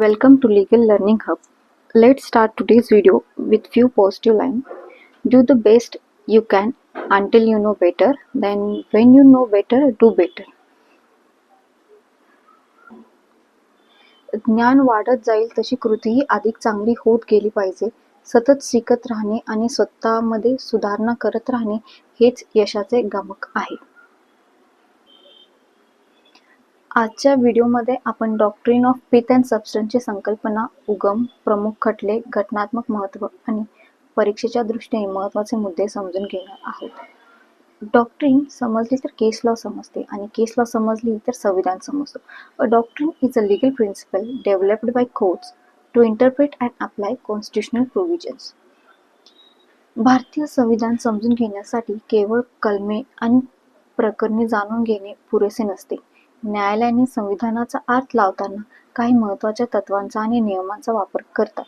Welcome to Legal Learning Hub. Let's start today's video with few positive lines. Do the best you can until you know better. Then when you know better, do better. ज्ञान वाढत जाईल तशी कृतीही अधिक चांगली होत गेली पाहिजे. सतत शिकत राहणे आणि स्वतःमध्ये सुधारणा करत राहणे हेच यशाचे गमक आहे. आजच्या व्हिडिओमध्ये आपण डॉक्ट्रिन ऑफ पिथ अँड सबस्टन्सची संकल्पना, उगम, प्रमुख खटले, घटनात्मक महत्त्व आणि परीक्षेच्या दृष्टीने महत्त्वाचे मुद्दे समजून घेणार आहोत. डॉक्ट्रिन समजली तर केस लॉ समजते आणि केस लॉ समजली तर संविधान समजतो. A doctrine is a legal principle developed by courts to interpret and apply constitutional provisions. भारतीय संविधान समजून घेण्यासाठी केवळ कलमे आणि प्रकरणे जाणून घेणे पुरेसे नसते. न्यायालयाने संविधानाचा अर्थ लावताना काही महत्त्वाच्या तत्वांचा आणि नियमांचा वापर करतात,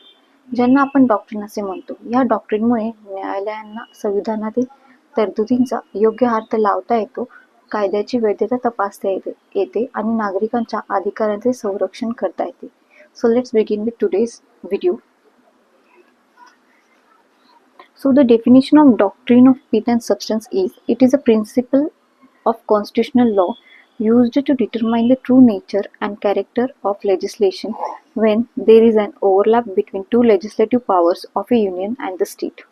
ज्यांना आपण डॉक्ट्रिन असे म्हणतो. या डॉक्ट्रिनमुळे न्यायालयांना संविधानातील तरतुदींचा योग्य अर्थ लावता येतो, कायद्याची वैधता तपासता येते आणि नागरिकांच्या अधिकारांचे संरक्षण करता येते. So let's begin with today's video. So the definition of doctrine of pith and substance is, it is a principle of constitutional law used to determine the true nature and character of legislation when there is an overlap between two legislative powers of a union and the state.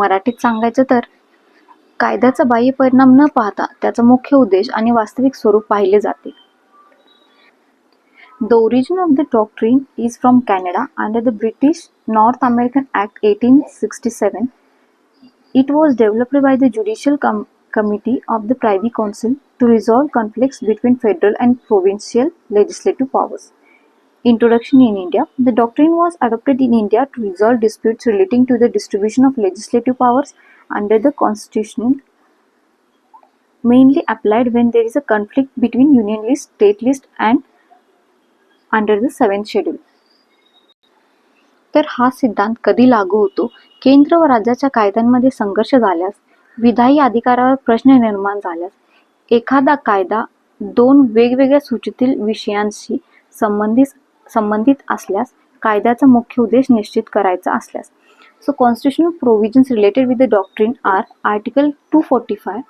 मराठीत सांगायचं तर कायद्याचा बाह्य परिणाम न पाहता त्याचा मुख्य उद्देश आणि वास्तविक स्वरूप पाहिले जाते. The origin of the doctrine is from Canada under the British North American Act 1867. It was developed by the Judicial Committee of the Privy Council to resolve conflicts between federal and provincial legislative powers. Introduction in India. The doctrine was adopted in India to resolve disputes relating to the distribution of legislative powers under the Constitution, mainly applied when there is a conflict between union list, state list and under the 7th schedule. तर हा सिद्धांत कधी लागू होतो? केंद्र व राज्याच्या कायद्यांमध्ये संघर्ष झाल्यास, विधायी अधिकारावर प्रश्न निर्माण झाल्यास, एखादा कायदा दोन वेगवेगळ्या सूचीतील विषयांशी संबंधित असल्यास, कायद्याचा मुख्य उद्देश निश्चित करायचा असल्यास. So constitutional provisions related with the doctrine are Article 245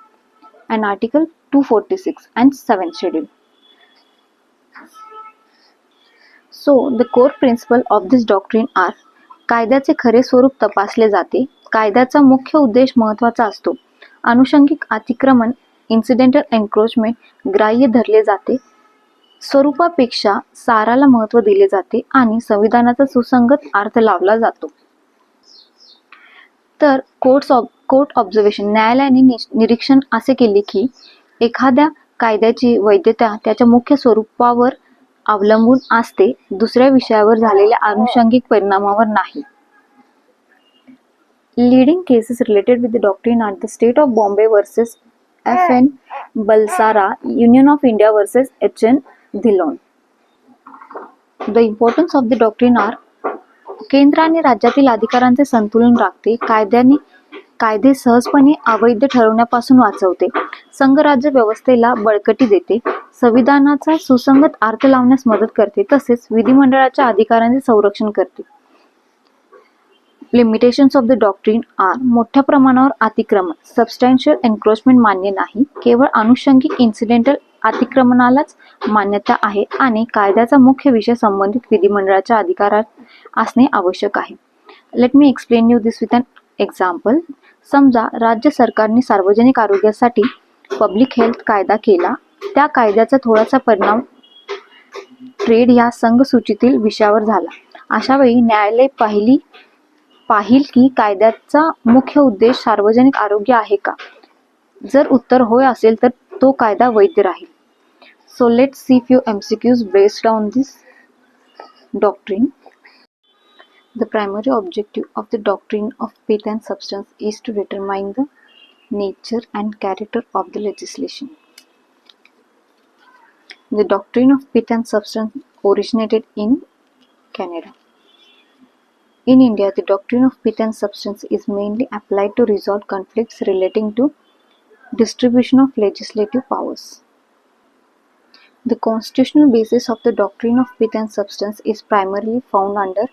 and Article 246 and 7th schedule. So the core principle of this doctrine are, कायद्याचे खरे स्वरूप तपासले जाते. कायद्याचा मुख्य उद्देश महत्त्वाचा असतो. अनुषंगिक अतिक्रमण, इन्सिडेंटल एन्क्रोचमेंट ग्राह्य धरले जाते. स्वरूपापेक्षा साराला महत्त्व दिले जाते आणि संविधानाचा सुसंगत अर्थ लावला जातो. तर कोर्ट ऑब्झर्वेशन, न्यायालयाने निरीक्षण असे केले की एखाद्या कायद्याची वैधता त्याच्या मुख्य स्वरूपावर अवलंबून असते, दुसऱ्या विषयावर झालेल्या अनुषंगिक परिणामावर नाही. Leading cases related with the doctrine are the State of Bombay versus F.N. Balsara, Union of India versus H.N. Dhillon. The importance of the doctrine are, केंद्र आणि राज्यातील अधिकारांचे संतुलन राखते. कायदे सहजपणे अवैध ठरवण्यापासून वाचवते. संघराज्य व्यवस्थेला बळकटी देते. संविधानाचा सुसंगत अर्थ लावण्यास मदत करते. तसेच विधिमंडळाच्या अधिकारांचे संरक्षण करते. Limitations of the doctrine are, मोठ्या प्रमाणावर अतिक्रमण, सबस्टॅन्शियल एन्क्रोचमेंट मान्य नाही. केवळ अनुषंगिक इन्सिडेंटल अतिक्रमणालाच मान्यता आहे आणि कायद्याचा मुख्य विषय संबंधित विधिमंडळाच्या अधिकारात असणे आवश्यक आहे. Let me explain you this with an example. समजा राज्य सरकारने सार्वजनिक आरोग्यासाठी पब्लिक हेल्थ कायदा केला. त्या कायद्याचा थोडासा परिणाम ट्रेड या संघसूचीतील विषयावर झाला. अशा वेळी न्यायालय पाहिल की कायद्याचा मुख्य उद्देश सार्वजनिक आरोग्य आहे का? जर उत्तर होय असेल तर तो कायदा वैध राहील. So let's see few MCQs based on this doctrine. The primary objective of the doctrine of pith and substance is to determine the nature and character of the legislation. The doctrine of pith and substance originated in Canada. In India, the doctrine of pith and substance is mainly applied to resolve conflicts relating to distribution of legislative powers. The constitutional basis of the doctrine of pith and substance is primarily found under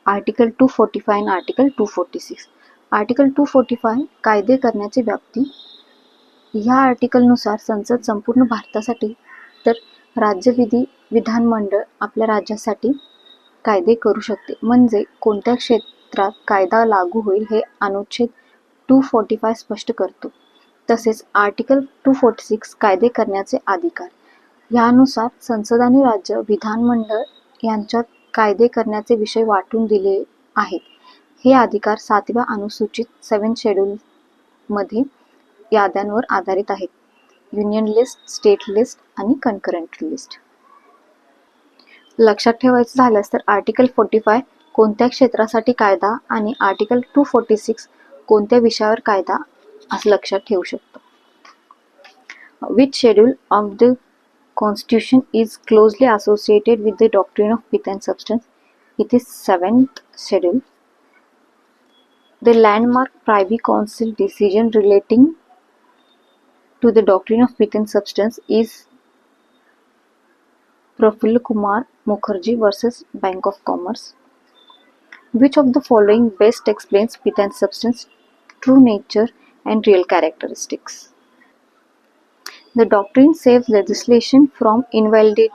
Article 245 and Article 246. Article 245 कायदे करण्याची व्याप्ती. ह्या आर्टिकलनुसार संसद संपूर्ण भारतासाठी तर राज्य विधानमंडळ आपल्या राज्यासाठी कायदे करू शकते. म्हणजे कोणत्या क्षेत्रात कायदा लागू होईल हे अनुच्छेद 245 स्पष्ट करतो. तसेच आर्टिकल 246 कायदे करण्याचे अधिकार. यानुसार संसद आणि राज्य विधानमंडळ यांच्यात कायदे करण्याचे विषय वाटून दिले आहेत. हे अधिकार 7व्या अनुसूचित 7 शेड्यूल मध्ये याद्यांवर आधारित आहेत. युनियन लिस्ट, स्टेट लिस्ट आणि कन्करंट लिस्ट. लक्षात ठेवायचं झाल्यास तर आर्टिकल 45 कोणत्या क्षेत्रासाठी कायदा आणि आर्टिकल 246 कोणत्या विषयावर कायदा असं लक्षात ठेवू शकतो. Which schedule of the Constitution is closely associated with the doctrine of pith and substance? It is 7th schedule. The landmark Privy Council decision relating to the doctrine of pith and substance is Prafulla Kumar Mukherjee versus Bank of Commerce. Which of the following best explains pith and substance true nature and real characteristics? The doctrine saves legislation from invalidity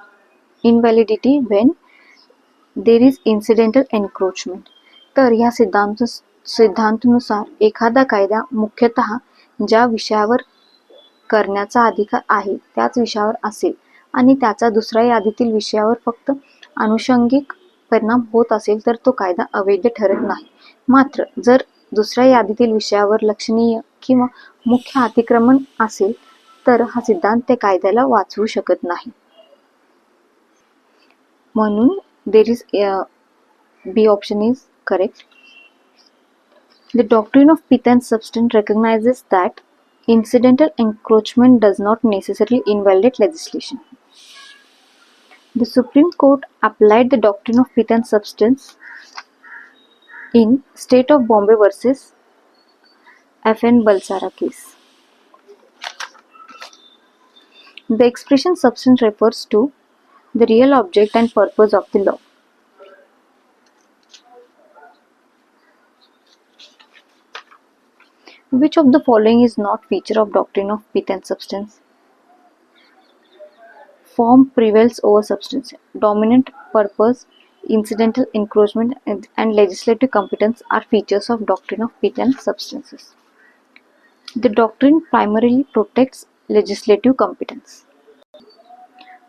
when there is incidental encroachment. तर ह्या सिद्धांतानुसार एखादा कायदा मुख्यतः ज्या विषयावर करण्याचा अधिकार आहे त्याच विषयावर असेल आणि त्याचा दुसऱ्या यादीतील विषयावर फक्त आनुषंगिक परिणाम होत असेल तर तो कायदा अवैध ठरत नाही. मात्र जर दुसऱ्या यादीतील विषयावर लक्षणीय किंवा मुख्य अतिक्रमण असेल तर हा सिद्धांत त्या कायद्याला वाचवू शकत नाही. म्हणून there is B option is correct. The doctrine of pith and substance recognizes that incidental encroachment does not necessarily invalidate legislation. The Supreme Court applied the doctrine of pith and substance in State of Bombay versus FN Balsara case. The expression substance refers to the real object and purpose of the law. Which of the following is not feature of doctrine of pith and substance? Form prevails over substance. Dominant purpose, incidental encroachment, and legislative competence are features of doctrine of pith and substances. The doctrine primarily protects legislative competence.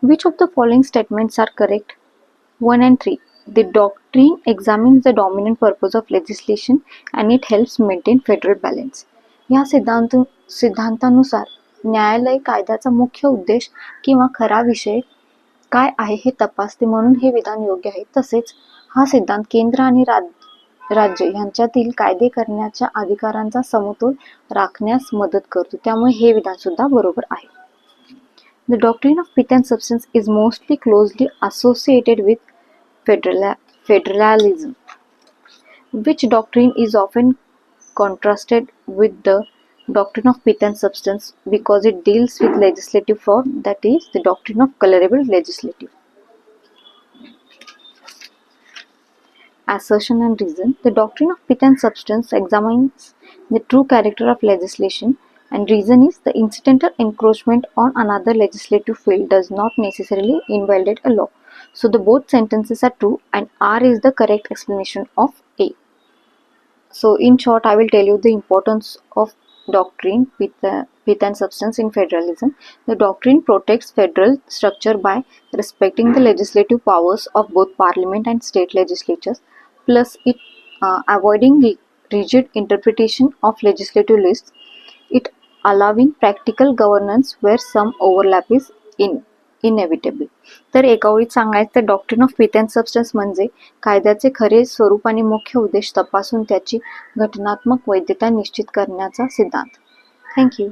Which of the following statements are correct? 1 and 3. The doctrine examines the dominant purpose of legislation and it helps maintain federal balance. या सिद्धांतानुसार न्यायालय कायद्याचा मुख्य उद्देश किंवा खरा विषय काय आहे हे तपासते म्हणून हे विधान योग्य आहे. तसेच हा सिद्धांत केंद्र आणि राज्य यांच्यातील कायदे करण्याच्या अधिकारांचा समतोल राखण्यास मदत करतो. त्यामुळे हे विधान सुद्धा बरोबर आहे. The doctrine of pith and substance is mostly closely associated with federalism. Which doctrine is often contrasted with the doctrine of pith and substance because it deals with legislative fraud, that is the doctrine of colorable legislative. Assertion and reason. The doctrine of pith and substance examines the true character of legislation, and reason is the incidental encroachment on another legislative field does not necessarily invalidate a law. So the both sentences are true and R is the correct explanation of A. So in short, I will tell you the importance of doctrine pith and substance in federalism. The doctrine protects federal structure by respecting the legislative powers of both parliament and state legislatures, plus it avoiding rigid interpretation of legislative lists, it allowing practical governance where some overlap is inevitable. तर एका ओळीत सांगायचं तर doctrine of pith and substance म्हणजे कायद्याचे खरे स्वरूप आणि मुख्य उद्देश तपासून त्याची घटनात्मक वैधता निश्चित करण्याचा सिद्धांत. थँक्यू.